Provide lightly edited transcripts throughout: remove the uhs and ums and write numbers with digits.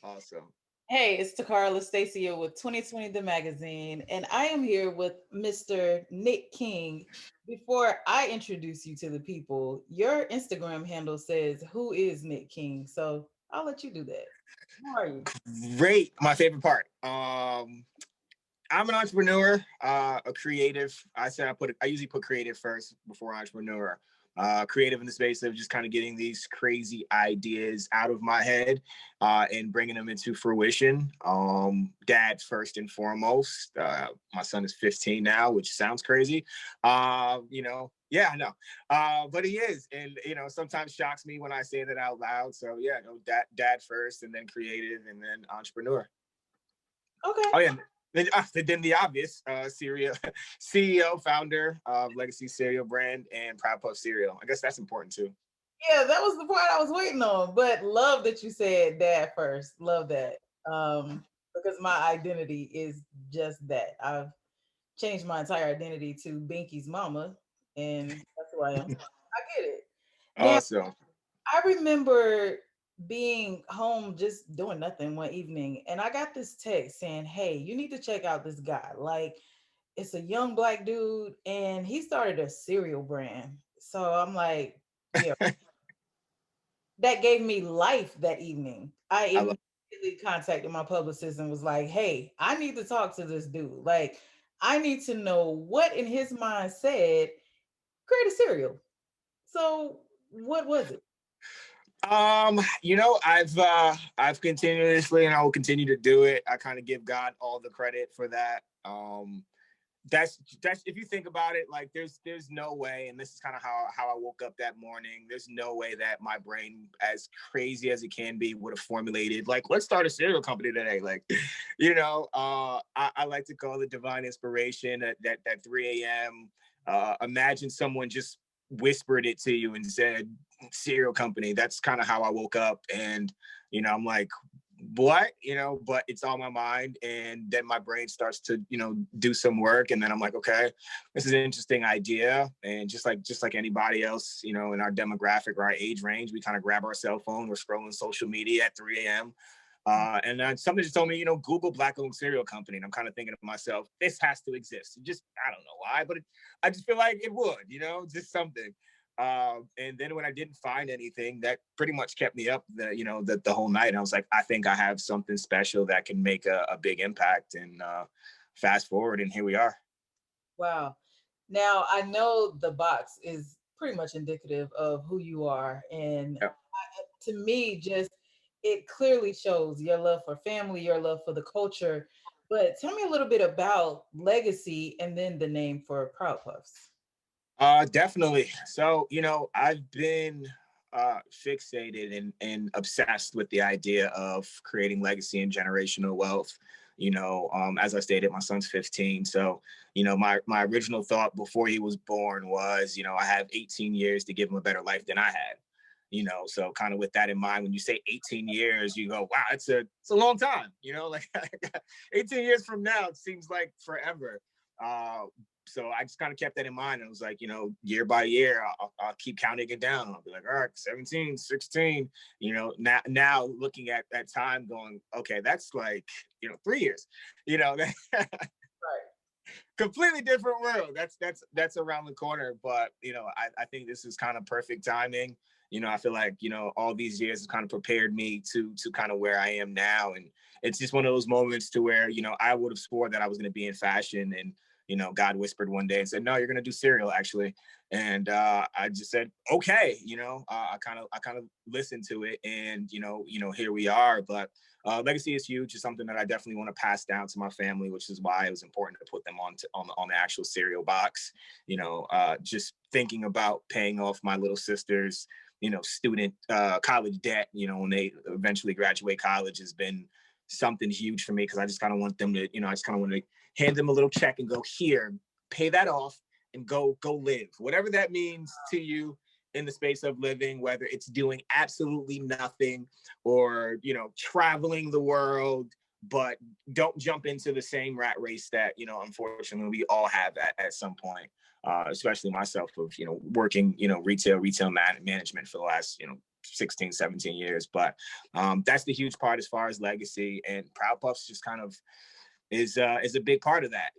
Awesome. Hey, it's Takara Lastacia with 2020 The Magazine, and I am here with Mr. Nick King. Before I introduce you to the people, your Instagram handle says, "Who is Nick King?" So I'll let you do that. How are you? Great. My favorite part. I'm an entrepreneur, a creative. I usually put creative first before entrepreneur. Creative in the space of just kind of getting these crazy ideas out of my head and bringing them into fruition. Dad first and foremost. My son is 15 now, which sounds crazy. Yeah, I know. But he is, and sometimes shocks me when I say that out loud. So yeah, no, dad first, and then creative, and then entrepreneur. Okay. Oh yeah. Then the obvious cereal CEO, founder of Legacy Cereal Brand and Proud Puff Cereal. I guess that's important too. Yeah, that was the part I was waiting on. But love that you said dad first. Love that. Because my identity is just that. I've changed my entire identity to Binky's mama, and that's who I am. I get it. Now, Awesome. I remember being home just doing nothing one evening, and I got this text saying, "Hey, you need to check out this guy. Like, it's a young black dude, and he started a cereal brand." So I'm like, "Yeah." That gave me life that evening. I I love. immediately contacted my publicist and was like, "Hey, I need to talk to this dude. Like, I need to know what in his mind said create a cereal." So, what was it? I've continuously, and I will continue to do it. I kind of give God all the credit for that. That's if you think about it, like there's no way, and this is kind of how I woke up that morning. There's no way that my brain, as crazy as it can be, would have formulated like, let's start a cereal company today. Like, I like to call it divine inspiration at that 3 a.m. Imagine someone just whispered it to you and said cereal company. That's kind of how I woke up, and I'm like, what, but it's on my mind, and then my brain starts to do some work, and then I'm like, okay, this is an interesting idea. And just like anybody else, in our demographic or our age range, we kind of grab our cell phone, we're scrolling social media at 3 a.m. And then somebody just told me, Google black-owned cereal company. And I'm kind of thinking to myself, this has to exist. I don't know why, but I just feel like it would, just something. And then when I didn't find anything, that pretty much kept me up the whole night. And I was like, I think I have something special that can make a big impact. And fast forward, and here we are. Wow. Now, I know the box is pretty much indicative of who you are. And Yeah. to me, just it clearly shows your love for family, your love for the culture. But tell me a little bit about legacy and then the name for Proud Puffs. Definitely. So, I've been fixated and obsessed with the idea of creating legacy and generational wealth. As I stated, my son's 15. So, my original thought before he was born was, I have 18 years to give him a better life than I had. So kind of with that in mind, when you say 18 years, you go, wow, it's a long time, like 18 years from now, it seems like forever. Uh, so I just kind of kept that in mind. And it was like, year by year, I'll keep counting it down. I'll be like, all right, 17, 16, now looking at that time going, okay, that's like, 3 years, Right. completely different world. That's around the corner. But, I think this is kind of perfect timing. I feel like, all these years have kind of prepared me to kind of where I am now. And it's just one of those moments to where, I would have swore that I was going to be in fashion, and God whispered one day and said, no, you're going to do cereal actually. And I just said, okay, I kind of listened to it, and, here we are. But legacy is huge. It's something that I definitely want to pass down to my family, which is why it was important to put them on the actual cereal box. Just thinking about paying off my little sister's, student college debt, when they eventually graduate college, has been something huge for me, because I just kind of want them to, I just kind of want to hand them a little check and go, here, pay that off and go live, whatever that means to you in the space of living, whether it's doing absolutely nothing or, traveling the world. But don't jump into the same rat race that, unfortunately we all have at some point. Especially myself, of working retail management for the last 16, 17 years. But that's the huge part as far as legacy, and Proud Puffs just kind of is a big part of that.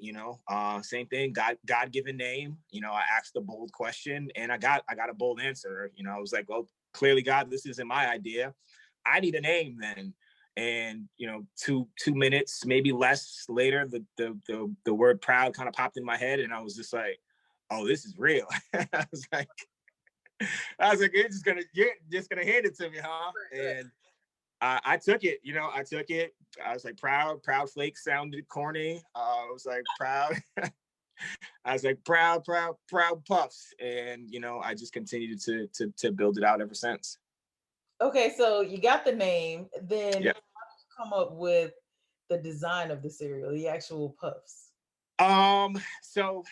Same thing, God-given name. I asked a bold question and I got a bold answer. I was like, well, clearly, God, this isn't my idea. I need a name then. And 2 minutes, maybe less later, the word proud kind of popped in my head, and I was just like, oh, this is real. I was like, you're just gonna hand it to me, huh? And I took it. I took it. I was like, proud flakes sounded corny. I was like, proud. I was like, proud puffs, and I just continued to build it out ever since. Okay, so you got the name, then Yeah. how did you come up with the design of the cereal, the actual puffs? So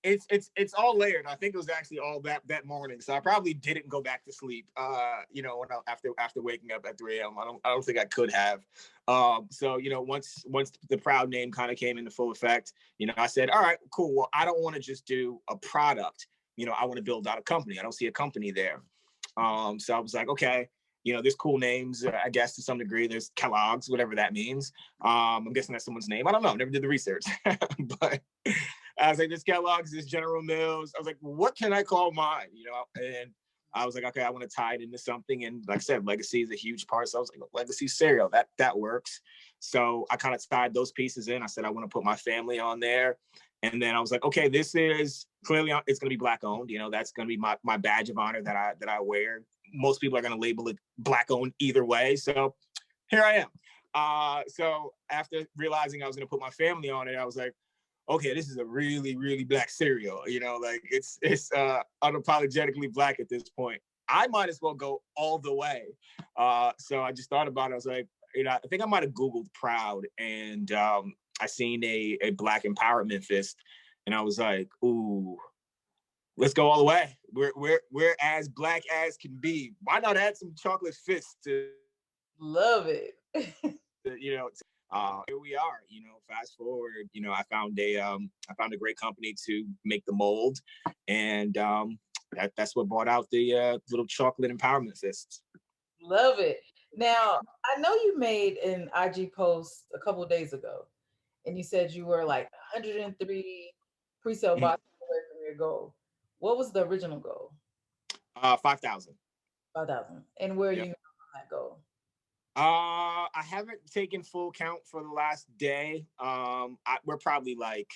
it's all layered. I think it was actually all that morning, so I probably didn't go back to sleep. When after waking up at 3 a.m. I don't think I could have. So once the Proud name kind of came into full effect, I said, all right, cool. Well, I don't want to just do a product. I want to build out a company. I don't see a company there. So I was like, okay, there's cool names, I guess, to some degree. There's Kellogg's, whatever that means. I'm guessing that's someone's name. I don't know. Never did the research. But I was like, there's Kellogg's, there's General Mills. I was like, what can I call mine? And I was like, okay, I want to tie it into something. And like I said, legacy is a huge part. So I was like, legacy cereal, that works. So I kind of tied those pieces in. I said, I want to put my family on there. And then I was like, okay, this is clearly, it's going to be Black owned. That's going to be my badge of honor that I wear. Most people are going to label it Black owned either way. So here I am. So after realizing I was going to put my family on it, I was like, okay, this is a really, really Black cereal. It's unapologetically Black at this point. I might as well go all the way. So I just thought about it. I was like, I think I might have Googled Proud, and I seen a Black empowerment fist, and I was like, ooh, let's go all the way. We're as Black as can be. Why not add some chocolate fists to Love it. here we are. Fast forward. I found a great company to make the mold, and that's what brought out the little chocolate empowerment fists. Love it. Now, I know you made an IG post a couple of days ago, and you said you were like 103 pre-sale Mhm. boxes away from your goal. What was the original goal? 5,000. 5,000. And where are you Yep. on that goal? I haven't taken full count for the last day. We're probably like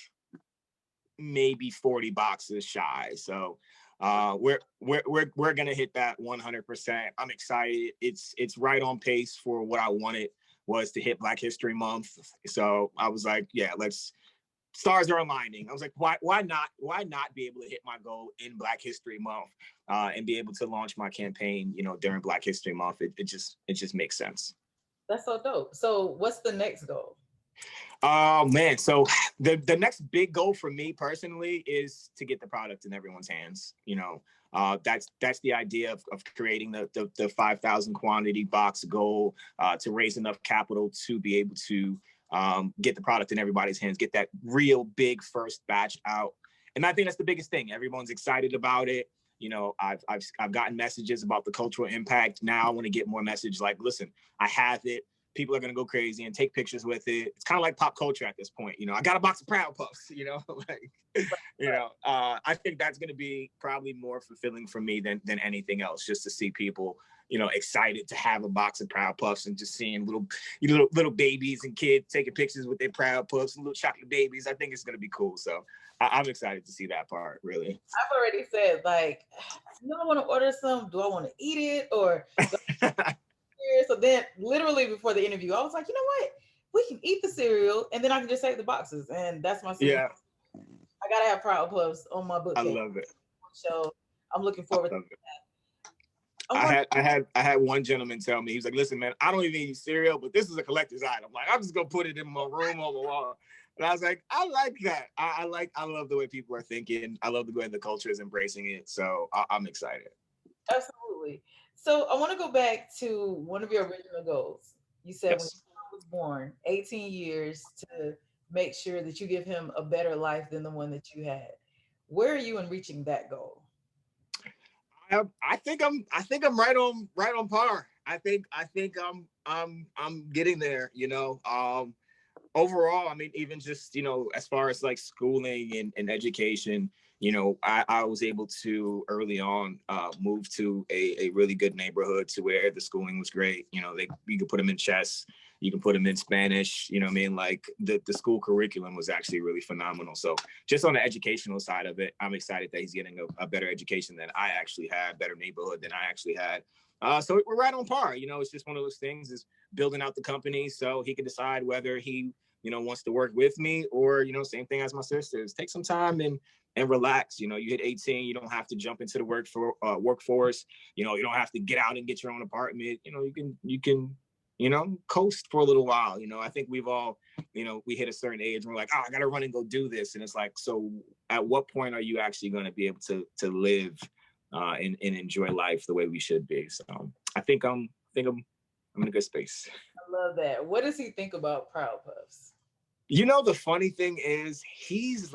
maybe 40 boxes shy. So we're gonna hit that 100%. I'm excited. It's right on pace for what I wanted was to hit Black History Month. So I was like, yeah, stars are aligning. I was like, why not be able to hit my goal in Black History Month and be able to launch my campaign, during Black History Month. It just makes sense. That's so dope. So, what's the next goal? Oh man, so the next big goal for me personally is to get the product in everyone's hands. That's the idea of creating the 5,000 quantity box goal to raise enough capital to be able to get the product in everybody's hands, get that real big first batch out. And I think that's the biggest thing. Everyone's excited about it. I've gotten messages about the cultural impact. Now I want to get more message like, listen, I have it. People are going to go crazy and take pictures with it. It's kind of like pop culture at this point. I got a box of Proud Puffs, I think that's going to be probably more fulfilling for me than anything else, just to see people, excited to have a box of Proud Puffs and just seeing little babies and kids taking pictures with their Proud Puffs and little chocolate babies. I think it's going to be cool. So I'm excited to see that part, really. I've already said, like, I want to order some. Do I want to eat it or? So then, literally before the interview, I was like, you know what? We can eat the cereal, and then I can just save the boxes, and that's my super. Yeah, I gotta have Proud Puffs on my I bookcase. love it. So I'm looking I forward to love it. that. I had one gentleman tell me, he was like, listen, man, I don't even eat cereal, but this is a collector's item. Like, I'm just gonna put it in my room on the wall. And I was like, I like that. I love the way people are thinking. I love the way the culture is embracing it. So I'm excited. Absolutely. So I want to go back to one of your original goals. You said when Yes. your son was born, 18 years to make sure that you give him a better life than the one that you had. Where are you in reaching that goal? I think I'm right on par. I think I'm getting there, you know. Overall, I mean, even just, you know, as far as like schooling and education, you know, I was able to early on move to a really good neighborhood to where the schooling was great. You know, you could put them in chess, you can put them in Spanish, you know what I mean? Like the school curriculum was actually really phenomenal. So just on the educational side of it, I'm excited that he's getting a better education than I actually had, better neighborhood than I actually had. So we're right on par. You know, it's just one of those things is building out the company so he can decide whether he, you know, wants to work with me or, you know, same thing as my sisters. Take some time and relax. You know, you hit 18, you don't have to jump into the workforce. You know, you don't have to get out and get your own apartment. You know, you can, you know, coast for a little while. You know, I think we've all, you know, we hit a certain age and we're like, oh, I got to run and go do this. And it's like, so at what point are you actually going to be able to live and enjoy life the way we should be? So I'm in a good space. I love that. What does he think about Proud Puffs? You know, the funny thing is he's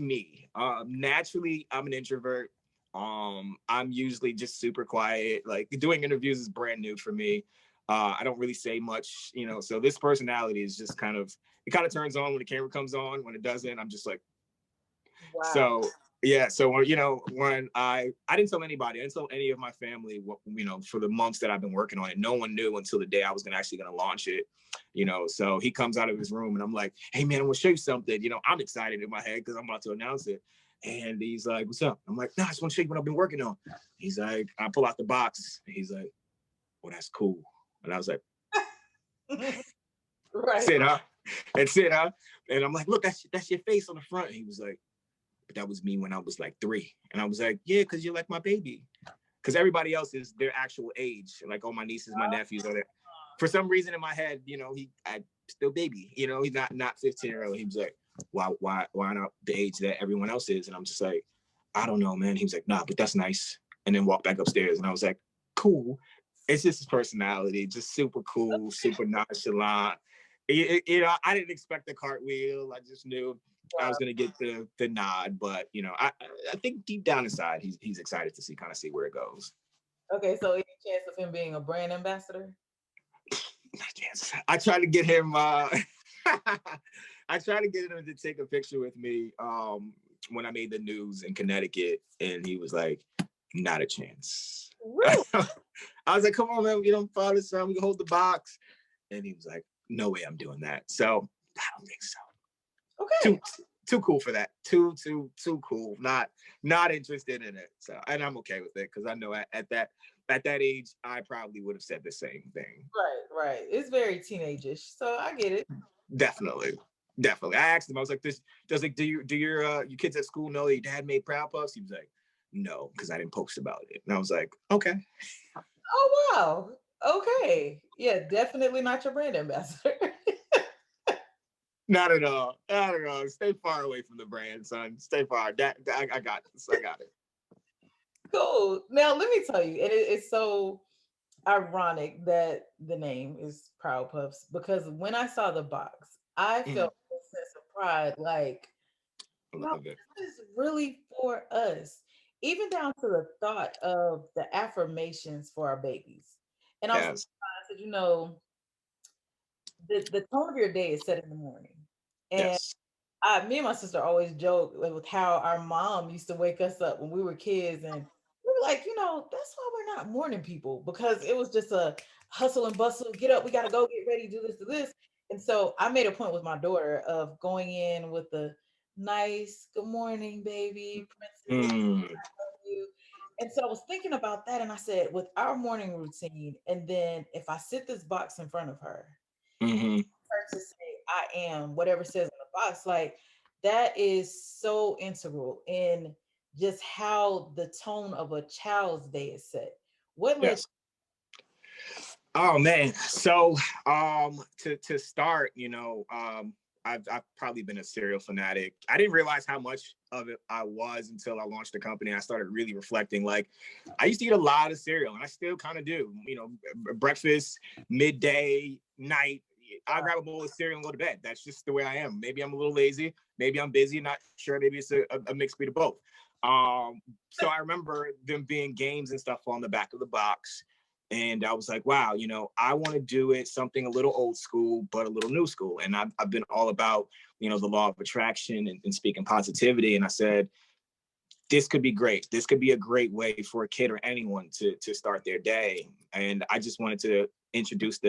me. Naturally, I'm an introvert. I'm usually just super quiet. Like doing interviews is brand new for me. I don't really say much, you know. So this personality is just it kind of turns on when the camera comes on. When it doesn't, I'm just like, Wow. so yeah. So you know, when I didn't tell anybody, I didn't tell any of my family what, you know, for the months that I've been working on it. No one knew until the day I was actually gonna launch it. You know, so he comes out of his room and I'm like, hey man, I'm gonna show you something. You know, I'm excited in my head because I'm about to announce it. And he's like, what's up? I'm like, nah, I just want to show you what I've been working on. He's like, I pull out the box. He's like, well, that's cool. And I was like, that's Right. it, huh? That's it, huh? And I'm like, look, that's your face on the front. And he was like, but that was me when I was like 3. And I was like, yeah, because you're like my baby. Because everybody else is their actual age. Like all my nieces, my nephews are there. For some reason in my head, you know, I still baby. You know, he's not 15 or old. He was like, why not the age that everyone else is? And I'm just like, I don't know, man. He was like, nah, but that's nice. And then walked back upstairs. And I was like, cool. It's just his personality, just super cool, super nonchalant. You know, I didn't expect the cartwheel. I just knew I was gonna get the nod, but you know, I think deep down inside, he's excited to see where it goes. Okay, so any chance of him being a brand ambassador? Not a chance. I tried to get him. I tried to get him to take a picture with me when I made the news in Connecticut, and he was like, "Not a chance." Really? I was like, "Come on, man, we don't follow this around. We can hold the box." And he was like, "No way, I'm doing that." So I don't think so. Okay. Too cool for that. Too cool. Not interested in it. So, and I'm okay with it because I know at that age, I probably would have said the same thing. Right. It's very teenageish, so I get it. Definitely. Definitely. I asked him, I was like, do your kids at school know that your dad made Proud Puffs? He was like, no, because I didn't post about it. And I was like, okay. Oh wow. Okay. Yeah, definitely not your brand ambassador. Not at all. Not at all. Stay far away from the brand, son. Stay far. I got this. I got it. Cool. Now let me tell you, and it's so ironic that the name is Proud Puffs because when I saw the box, I felt a sense of pride. Like, I no, love it. this is really for us. Even down to the thought of the affirmations for our babies. And I was Yes. surprised that, you know, the tone of your day is set in the morning. And Yes. me and my sister always joke with how our mom used to wake us up when we were kids, and we were like, you know, that's why we're not morning people because it was just a hustle and bustle. Get up, we got to go get ready, do this. And so I made a point with my daughter of going in with the nice "Good morning, baby, princess, Mm. I love you." And so I was thinking about that, and I said, with our morning routine, and then if I sit this box in front of her Mm-hmm. her to say I am whatever says in the box, like that is so integral in just how the tone of a child's day is set. What led Yes. Oh man. So to start, you know, I've probably been a cereal fanatic. I didn't realize how much of it I was until I launched the company. I started really reflecting. Like I used to eat a lot of cereal and I still kind of do, you know, breakfast, midday, night. I'll grab a bowl of cereal and go to bed. That's just the way I am. Maybe I'm a little lazy. Maybe I'm busy. Not sure. Maybe it's a mixed breed of both. So I remember them being games and stuff on the back of the box. And I was like, wow, I want to do it something a little old school, but a little new school. And I've been all about, the law of attraction and speaking positivity. And I said, this could be great. This could be a great way for a kid or anyone to start their day. And I just wanted to introduce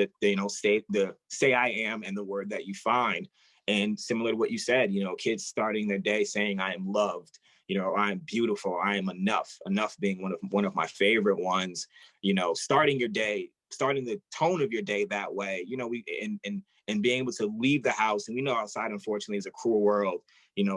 say I am and the word that you find. And similar to what you said, kids starting their day saying I am loved, I'm beautiful, I am enough being one of my favorite ones, starting your day, starting the tone of your day that way, and being able to leave the house. And we know outside, unfortunately, is a cruel world.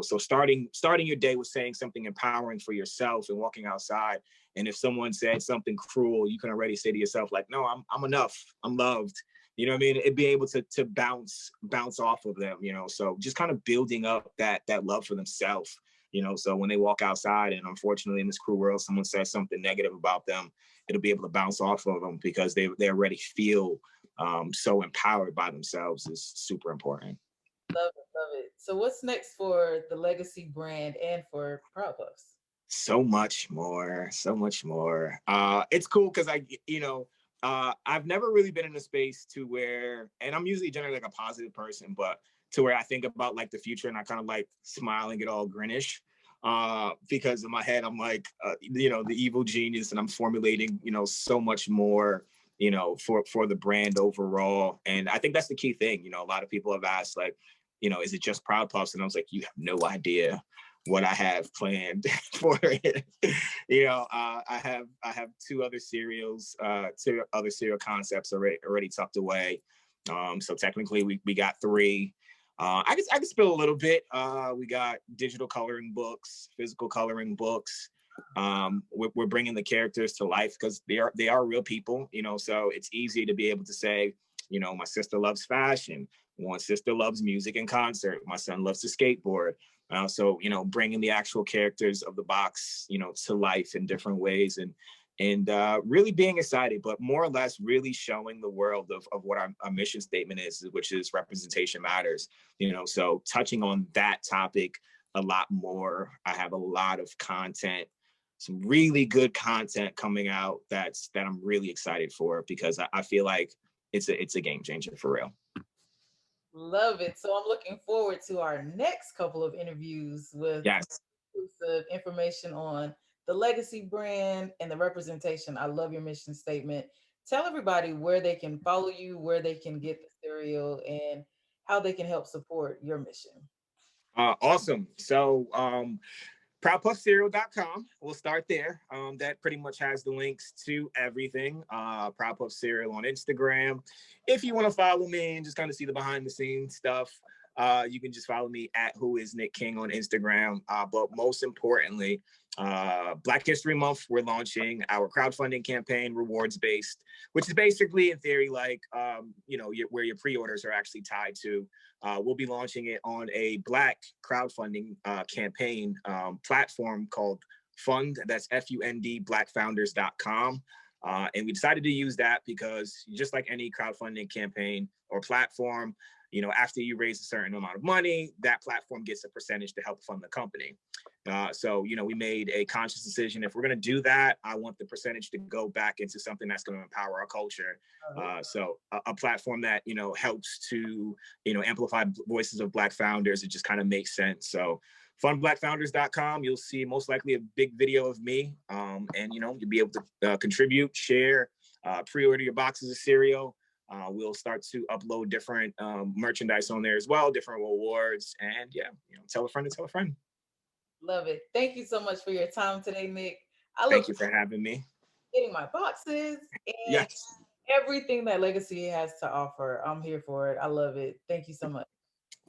So starting your day with saying something empowering for yourself and walking outside. And if someone said something cruel, you can already say to yourself, like, no, I'm enough, I'm loved. You know what I mean? It'd be able to bounce off of them, so just kind of building up that love for themselves, so when they walk outside and unfortunately in this cruel world, someone says something negative about them, it'll be able to bounce off of them because they already feel so empowered by themselves is super important. Love it, love it. So what's next for the Legacy brand and for Proud Puffs? So much more, so much more. It's cool because I've never really been in a space to where, and I'm usually generally like a positive person, but to where I think about like the future and I kind of like smile and get all grinnish because in my head I'm like, the evil genius, and I'm formulating, so much more, for the brand overall. And I think that's the key thing. A lot of people have asked like, is it just Proud Puffs? And I was like, you have no idea what I have planned for it. I have two other cereal concepts already tucked away. So technically we got three. I can spill a little bit. We got digital coloring books, physical coloring books. We're bringing the characters to life because they are real people, so it's easy to be able to say, my sister loves fashion. One sister loves music and concert. My son loves to skateboard. So, bringing the actual characters of the box, to life in different ways and really being excited, but more or less really showing the world of what our mission statement is, which is representation matters, so touching on that topic a lot more. I have a lot of content, some really good content coming out that I'm really excited for because I feel like it's a game changer for real. Love it. So I'm looking forward to our next couple of interviews with Yes. exclusive information on the Legacy brand and the representation. I love your mission statement. Tell everybody where they can follow you, where they can get the cereal, and how they can help support your mission. Awesome. So proudpuffcereal.com. We'll start there. That pretty much has the links to everything. Proud Puff Cereal on Instagram. If you want to follow me and just kind of see the behind the scenes stuff, you can just follow me at Who Is Nic King on Instagram. But most importantly, Black History Month, we're launching our crowdfunding campaign, rewards based, which is basically in theory like where your pre-orders are actually tied to. We'll be launching it on a Black crowdfunding campaign platform called Fund. That's FUND, blackfounders.com. And we decided to use that because just like any crowdfunding campaign or platform, after you raise a certain amount of money, that platform gets a percentage to help fund the company. So, we made a conscious decision. If we're going to do that, I want the percentage to go back into something that's going to empower our culture. So a platform that, helps to, amplify voices of Black founders, it just kind of makes sense. So fundblackfounders.com, you'll see most likely a big video of me. And, you'll be able to contribute, share, pre-order your boxes of cereal. We'll start to upload different merchandise on there as well, different awards. And yeah, tell a friend to tell a friend. Love it. Thank you so much for your time today, Nic. I Thank look you for having me. getting my boxes and Yes. everything that Legacy has to offer. I'm here for it. I love it. Thank you so much.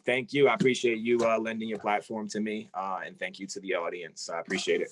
Thank you. I appreciate you lending your platform to me. And thank you to the audience. I appreciate it.